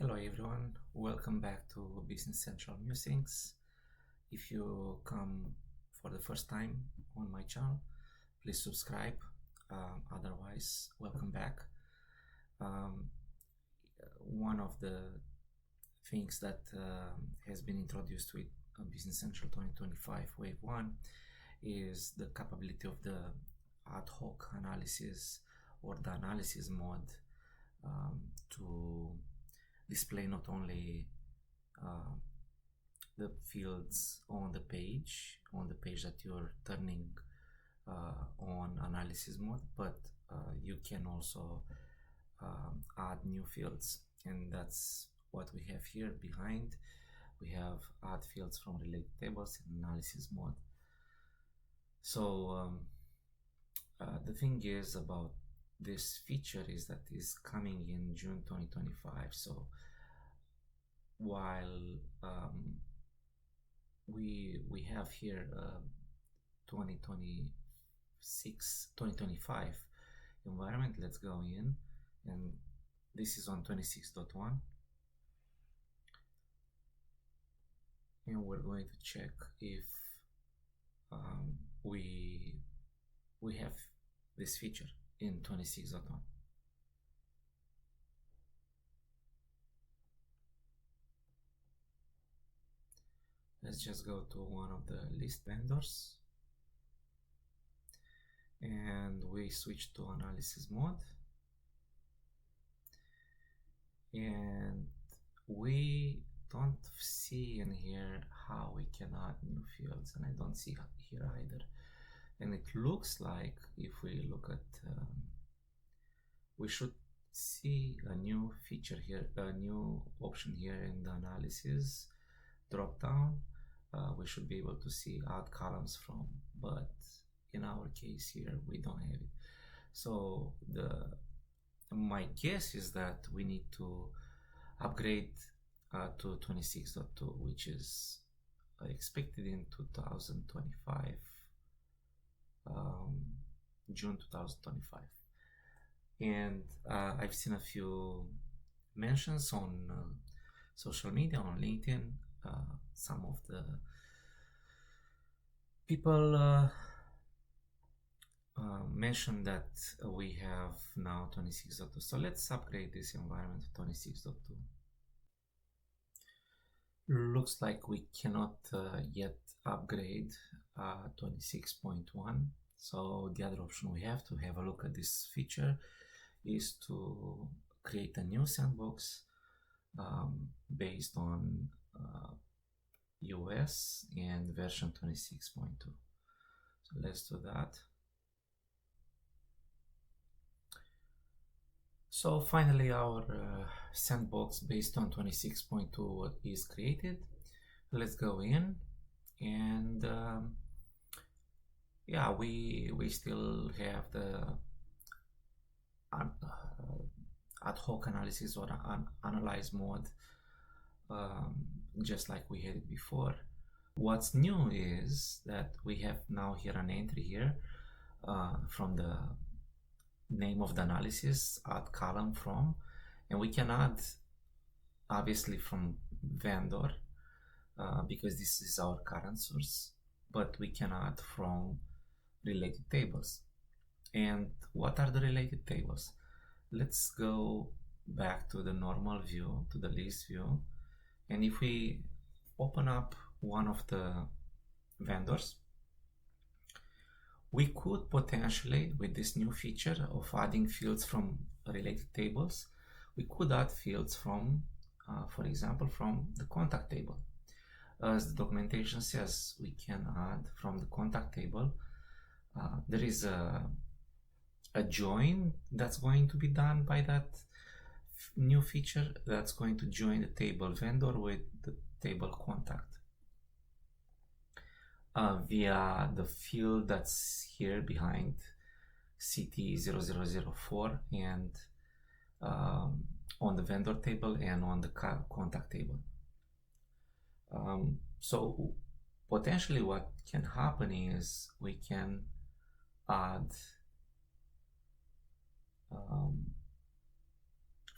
Hello everyone, welcome back to Business Central Musings. If you come for the first time on my channel, please subscribe. Otherwise, welcome back. One of the things that has been introduced with Business Central 2025 Wave 1 is the capability of the ad hoc analysis or the analysis mode to display not only the fields on the page that you're turning on analysis mode, but you can also add new fields, and that's what we have here behind. We have add fields from related tables in analysis mode. So the thing is about this feature is that is coming in June 2025. So while we have here 2025 environment, let's go in, and this is on 26.1, and we're going to check if we have this feature in 26.1. Let's just go to one of the list vendors and we switch to analysis mode, and we don't see in here how we can add new fields, and I don't see here either. And it looks like if we look at we should see a new feature here, a new option here in the analysis drop down. We should be able to see add columns from, but in our case here we don't have it. So my guess is that we need to upgrade to 26.2, which is expected in 2025, June 2025. And I've seen a few mentions on social media, on LinkedIn. Some of the people mentioned that we have now 26.2. So let's upgrade this environment to 26.2. Looks like we cannot yet upgrade 26.1. So the other option we have to have a look at this feature is to create a new sandbox based on US and version 26.2. So let's do that. So finally our sandbox based on 26.2 is created. Let's go in, and yeah, we still have the ad hoc analysis or analyze mode, just like we had it before. What's new is that we have now here an entry here from the name of the analysis, add column from, and we can add obviously from vendor because this is our current source, but we can add from related tables. And what are the related tables? Let's go back to the normal view, to the list view, and if we open up one of the vendors, we could potentially, with this new feature of adding fields from related tables, we could add fields from, for example, from the contact table. As the documentation says, we can add from the contact table. There is a join that's going to be done by that new feature that's going to join the table vendor with the table contact via the field that's here behind CT0004 and on the vendor table and on the contact table. So potentially what can happen is we can add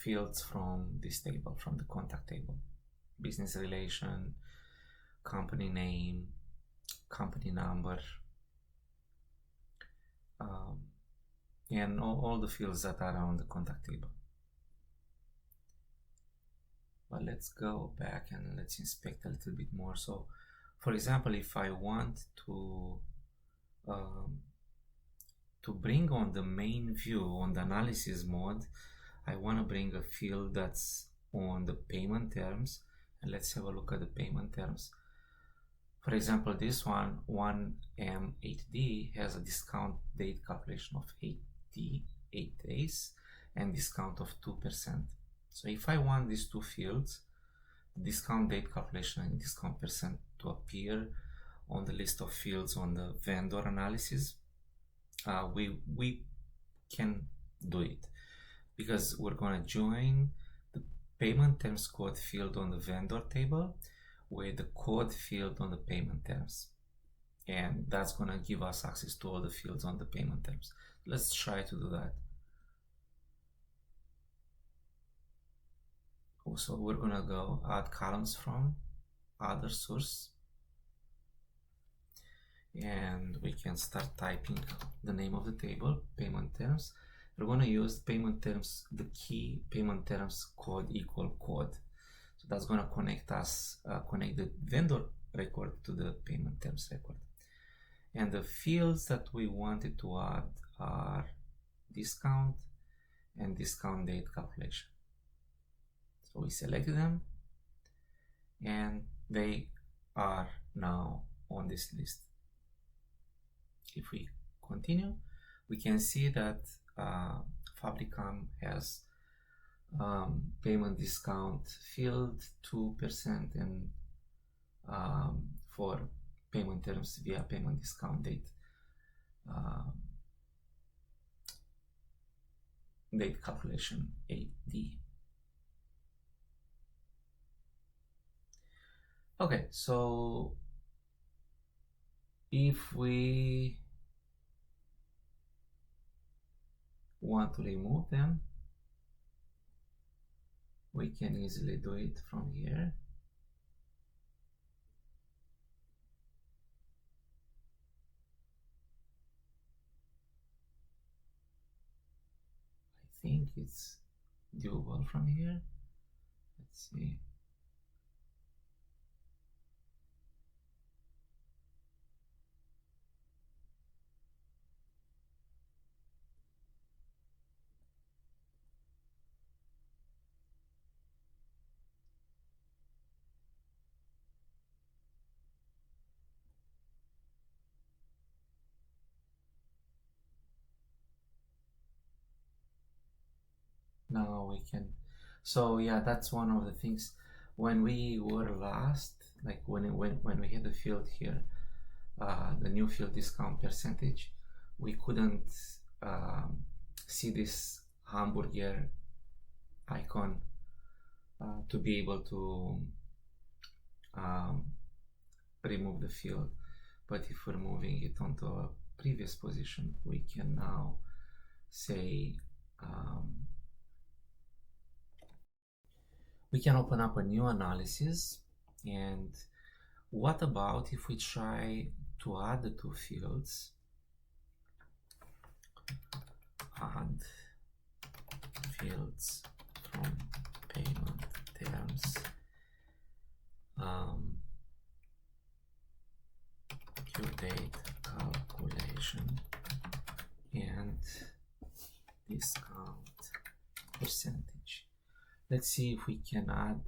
fields from this table, from the contact table. Business relation, company name, company number, and all the fields that are on the contact table. But let's go back and let's inspect a little bit more. So for example, if I want to bring on the main view on the analysis mode, I want to bring a field that's on the payment terms, and let's have a look at the payment terms. For example, this one, 1M8D, has a discount date calculation of 8 days and discount of 2%. So if I want these two fields, discount date calculation and discount percent, to appear on the list of fields on the vendor analysis, we can do it, because we're going to join the payment terms code field on the vendor table with the code field on the payment terms, and that's going to give us access to all the fields on the payment terms. Let's try to do that. Also, we're going to go add columns from other source, and we can start typing the name of the table, payment terms. We're going to use payment terms, the key payment terms code equal code. So that's going to connect us, connect the vendor record to the payment terms record. And the fields that we wanted to add are discount and discount date calculation. So we selected them, and they are now on this list. If we continue, we can see that Fabricam has payment discount field 2%, and for payment terms via payment discount date date calculation 8D. Okay, so if we want to remove them, we can easily do it from here. I think it's doable from here. Let's see. Now we can, so yeah, that's one of the things. When we were last, like when we had the field here, the new field discount percentage, we couldn't see this hamburger icon to be able to remove the field. But if we're moving it onto a previous position, we can now say we can open up a new analysis. And what about if we try to add the two fields? Add fields from payment terms, due date calculation, and discount percentage. Let's see if we can add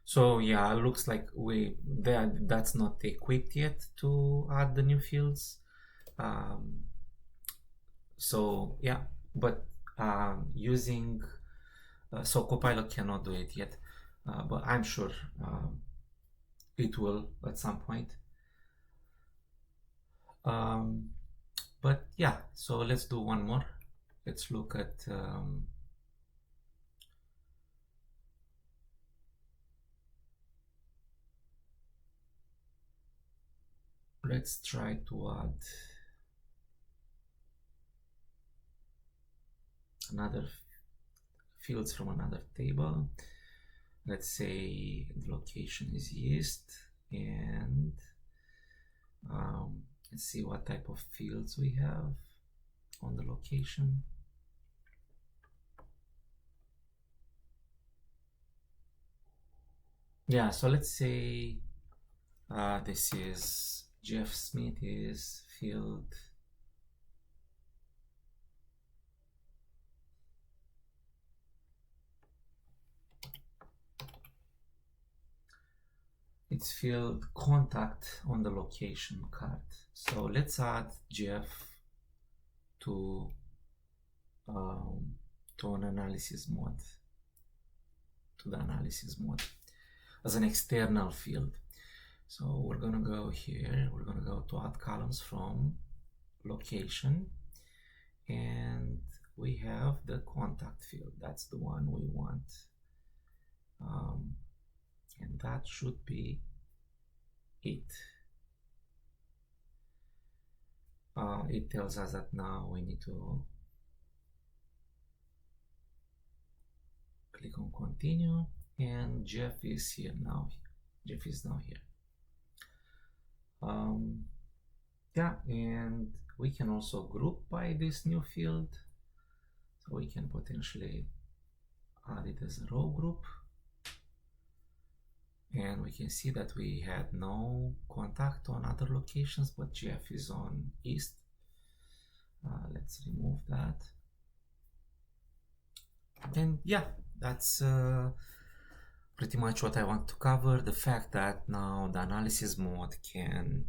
So yeah, looks like that's not equipped yet to add the new fields. Um, so yeah, but using so Copilot cannot do it yet, but I'm sure it will at some point. Um, but yeah, so let's do one more. Let's look at let's try to add another fields from another table. Let's say the location is east, and let's see what type of fields we have on the location. Yeah, so let's say this is Jeff Smith is field it's field contact on the location card. So let's add Jeff to an analysis mode, to the analysis mode as an external field. So we're gonna go here, we're gonna go to add columns from location, and we have the contact field. That's the one we want. And that should be it. It tells us that now we need to click on continue, and Jeff is here now. Jeff is now here. Yeah, and we can also group by this new field. So we can potentially add it as a row group. And we can see that we had no contact on other locations, but Jeff is on east. Let's remove that. And yeah, that's pretty much what I want to cover. The fact that now the analysis mode can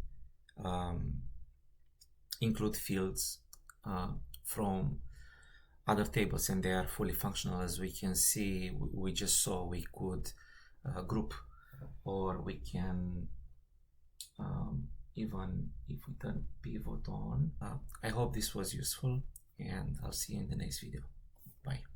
include fields from other tables, and they are fully functional. As we can see, we just saw we could group, or we can even if we turn pivot on. I hope this was useful, and I'll see you in the next video. Bye.